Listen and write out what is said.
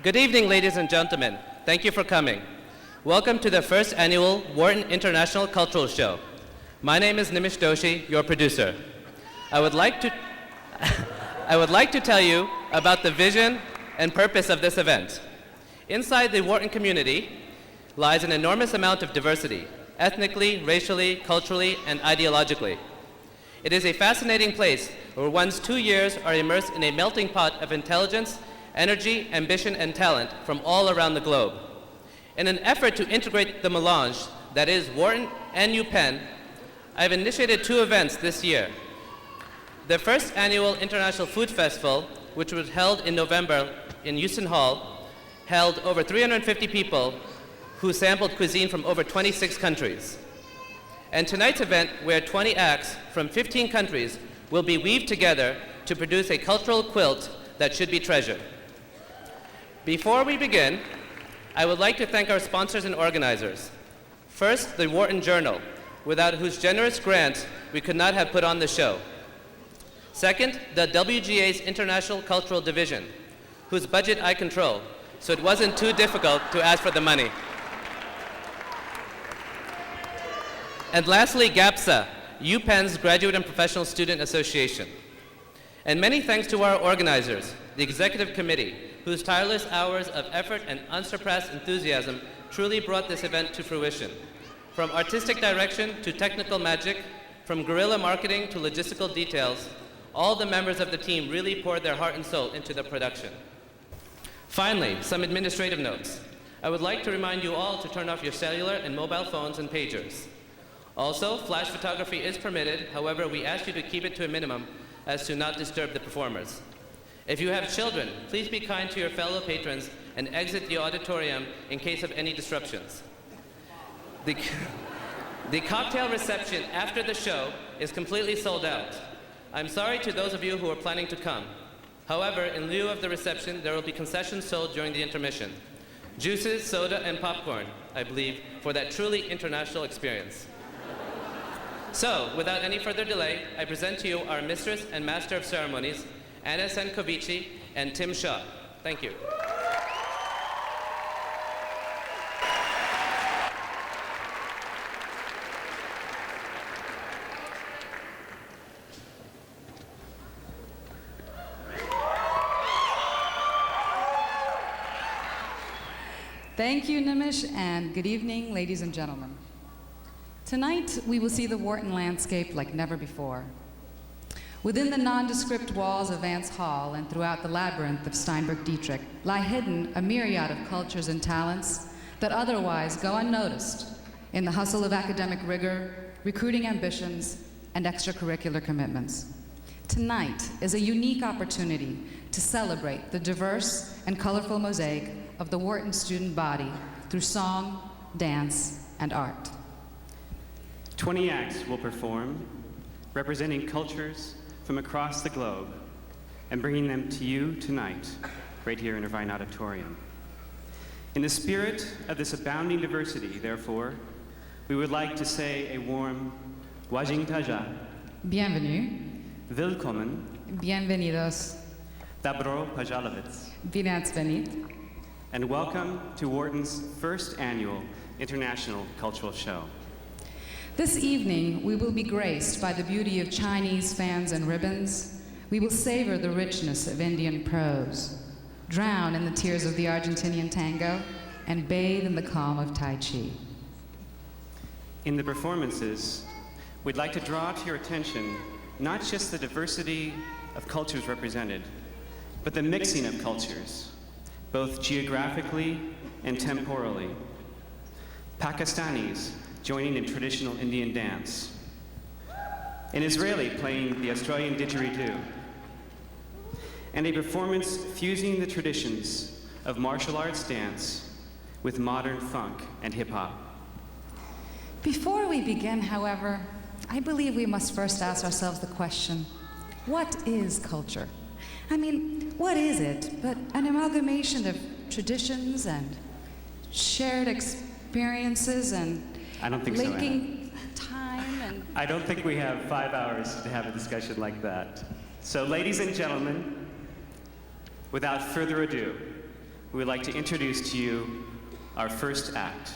Good evening, ladies and gentlemen. Thank you for coming. Welcome to the first annual Wharton International Cultural Show. My name is Nimish Doshi, your producer. I would like to tell you about the vision and purpose of this event. Inside the Wharton community lies an enormous amount of diversity, ethnically, racially, culturally, and ideologically. It is a fascinating place where one's 2 years are immersed in a melting pot of intelligence, energy, ambition, and talent from all around the globe. In an effort to integrate the melange that is Wharton and UPenn, I've initiated 2 events this year. The first annual International Food Festival, which was held in November in Houston Hall, held over 350 people who sampled cuisine from over 26 countries. And tonight's event, where 20 acts from 15 countries will be weaved together to produce a cultural quilt that should be treasured. Before we begin, I would like to thank our sponsors and organizers. First, the Wharton Journal, without whose generous grant we could not have put on the show. Second, the WGA's International Cultural Division, whose budget I control, so it wasn't too difficult to ask for the money. And lastly, GAPSA, UPenn's Graduate and Professional Student Association. And many thanks to our organizers, the Executive Committee, whose tireless hours of effort and unsurpassed enthusiasm truly brought this event to fruition. From artistic direction to technical magic, from guerrilla marketing to logistical details, all the members of the team really poured their heart and soul into the production. Finally, some administrative notes. I would like to remind you all to turn off your cellular and mobile phones and pagers. Also, flash photography is permitted. However, we ask you to keep it to a minimum as to not disturb the performers. If you have children, please be kind to your fellow patrons and exit the auditorium in case of any disruptions. The cocktail reception after the show is completely sold out. I'm sorry to those of you who are planning to come. However, in lieu of the reception, there will be concessions sold during the intermission. Juices, soda, and popcorn, I believe, for that truly international experience. So, without any further delay, I present to you our Mistress and Master of Ceremonies, Anna Senkovici and Tim Shaw. Thank you. Thank you, Nimish, and good evening, ladies and gentlemen. Tonight, we will see the Wharton landscape like never before. Within the nondescript walls of Vance Hall and throughout the labyrinth of Steinberg-Dietrich lie hidden a myriad of cultures and talents that otherwise go unnoticed in the hustle of academic rigor, recruiting ambitions, and extracurricular commitments. Tonight is a unique opportunity to celebrate the diverse and colorful mosaic of the Wharton student body through song, dance, and art. 20 acts will perform, representing cultures from across the globe and bringing them to you tonight, right here in Irvine Auditorium. In the spirit of this abounding diversity, therefore, we would like to say a warm Wajing Taja, Bienvenue, Willkommen, bienvenidos, Dobro Pajalovitz, Bienvenit, and welcome to Wharton's first annual International Cultural Show. This evening, we will be graced by the beauty of Chinese fans and ribbons. We will savor the richness of Indian prose, drown in the tears of the Argentinian tango, and bathe in the calm of Tai Chi. In the performances, we'd like to draw to your attention not just the diversity of cultures represented, but the mixing of cultures, both geographically and temporally. Pakistanis joining in traditional Indian dance, an Israeli playing the Australian didgeridoo, and a performance fusing the traditions of martial arts dance with modern funk and hip-hop. Before we begin, however, I believe we must first ask ourselves the question, what is culture? I mean, what is it but an amalgamation of traditions and shared experiences and I don't think so, linking time and... I don't think we have 5 hours to have a discussion like that. So, ladies and gentlemen, without further ado, we would like to introduce to you our first act.